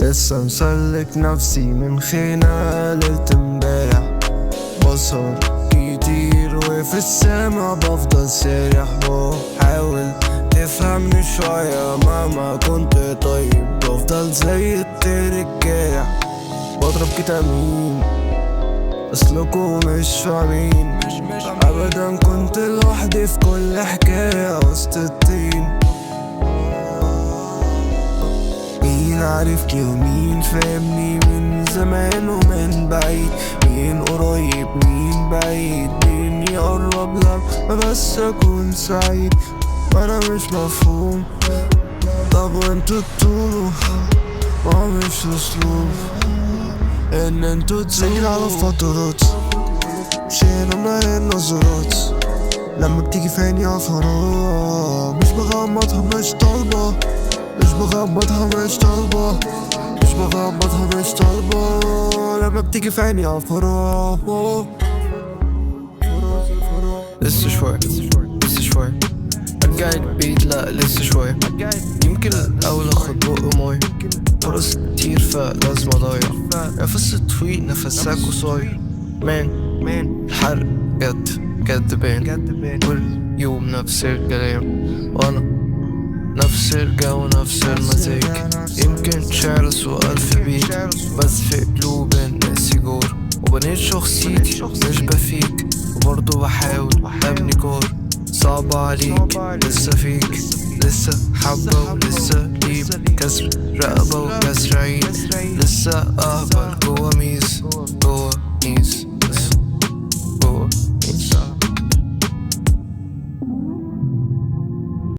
لسه مسلك نفسي من خينا ليلة امبارح، بصر كتير وفي السما بفضل سارح، وحاول تفهمني شوية مهما كنت طيب، بفضل زي الطير الجارح بضرب كتامين، اصلكوا مش فاهمين ابدا، كنت لوحدي في كل حكاية وسط الطين. مين عارفني ومين فاهمني من زمان ومن بعيد، مين قريب مين بعيد، مين يقرب لما بس اكون سعيد، وانا مش مفهوم. طب وانتوا تطولوا ما مش اسلوب ان انتوا تزيد على فترات، مشينا من نظرات لما بتيجي في عيني عفرات، مش بغمضها مش طالبة، مش بغمضها مش طالبة، مش بغمضها مش طالبة، لما بتيجي في عيني عفرات. لسه شوي لسه شوي ارجع البيت، لا لسه شوي، يمكن الاول اخد بق ماي، فرص كتير فلازم اضيع، نفس طويل نفسك قصير، مان الحرق جد باين، كل يوم نفس الكلام، وانا نفس الجو نفس المزاج، يمكن شعر سؤال في بيت، بس في قلوب الناس يجور، وبنيت شخصيتي مش بفيك، وبرضه بحاول ابني كور، صعب عليك لسه فيك، لسه حبة ولسه ليب، كسر رقبة وكسر عين، لسه اهبل جوا ميز،